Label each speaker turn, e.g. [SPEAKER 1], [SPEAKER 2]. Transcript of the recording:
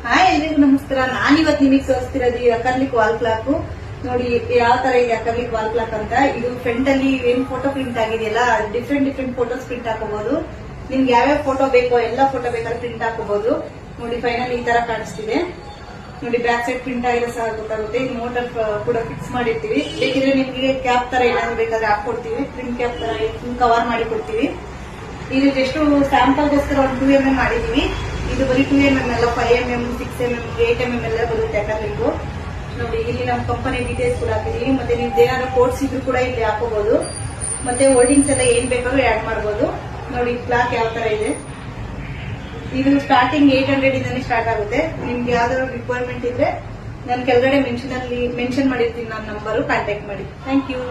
[SPEAKER 1] Hi ಎಲ್ರಿಗೂ ನಮಸ್ಕಾರ. ನಾನಿವತ್ತು ನಿಮಗೆ ತೋರಿಸ್ತಿರೋದು ಅಕರ್ಲಿಕ್ ವಾಲ್ ಕ್ಲಾಕ್. ನೋಡಿ ಯಾವ ತರ ಇದೆ ಅಕರ್ಲಿಕ್ ವಾಲ್ ಕ್ಲಾಕ್ ಅಂತ. ಇದು ಫ್ರಂಟ್ ಅಲ್ಲಿ ಏನ್ ಫೋಟೋ ಪ್ರಿಂಟ್ ಆಗಿದೆಯಲ್ಲ, ಡಿಫ್ರೆಂಟ್ ಫೋಟೋಸ್ ಪ್ರಿಂಟ್ ಹಾಕೋಬಹುದು. ನಿಮ್ಗೆ ಯಾವ್ಯಾವ ಫೋಟೋ ಬೇಕೋ ಎಲ್ಲ ಫೋಟೋ ಬೇಕಾದ್ರೆ ಪ್ರಿಂಟ್ ಹಾಕೋಬಹುದು. ನೋಡಿ ಫೈನಲ್ ಈ ತರ ಕಾಣಿಸ್ತಿದೆ. ನೋಡಿ ಬ್ಯಾಕ್ ಸೈಡ್ ಪ್ರಿಂಟ್ ಆಗಿರೋ ಸಹ ಗೊತ್ತಾಗುತ್ತೆ. ಇದು ಮೋಟರ್ ಕೂಡ ಫಿಕ್ಸ್ ಮಾಡಿರ್ತೀವಿ. ಬೇಕಿದ್ರೆ ನಿಮ್ಗೆ ಕ್ಯಾಪ್ ತರ ಏನಾದ್ರು ಬೇಕಾದ್ರೆ ಹಾಕೊಡ್ತೀವಿ. ಪ್ರಿಂಟ್ ಕ್ಯಾಪ್ ತರ ಕವರ್ ಮಾಡಿ ಕೊಡ್ತೀವಿ. ಇದು ಜಸ್ಟ್ ಸ್ಯಾಂಪಲ್ಗೋಸ್ಕರ ಒಂದು 2mm ಮಾಡಿದೀವಿ. ಇದು ಬರೀ 2mm ಅಲ್ಲ, 5mm, 6mm, 8mm ಎಲ್ಲ ಬರುತ್ತೆ ಅಕರ್ಲಿಕ್. ನೋಡಿ ಇಲ್ಲಿ ನಮ್ಮ ಕಂಪನಿ ಡೀಟೇಲ್ಸ್ ಕೂಡ ಹಾಕಿದೀವಿ. ಮತ್ತೆ ನೀವು ಏನಾದ್ರು ಕೋಡ್ಸ್ ಇದ್ರು ಕೂಡ ಇಲ್ಲಿ ಹಾಕೋಬಹುದು. ಮತ್ತೆ ಹೋಲ್ಡಿಂಗ್ಸ್ ಎಲ್ಲ ಏನ್ ಬೇಕಾದ್ರೂ ಆಡ್ ಮಾಡಬಹುದು. ನೋಡಿ ಕ್ಲಾಕ್ ಯಾವ ತರ ಇದೆ. ಇದು ಸ್ಟಾರ್ಟಿಂಗ್ 800 ಇಂದಾನೆ ಸ್ಟಾರ್ಟ್ ಆಗುತ್ತೆ. ನಿಮ್ಗೆ ಯಾವ್ದಾದ್ರು ರಿಕ್ವೈರ್ಮೆಂಟ್ ಇದ್ರೆ ನಾನು ಕೆಳಗಡೆ ಮೆನ್ಷನ್ ಮಾಡಿರ್ತೀನಿ ನನ್ನ ನಂಬರ್, ಕಾಂಟ್ಯಾಕ್ಟ್ ಮಾಡಿ. Thank you.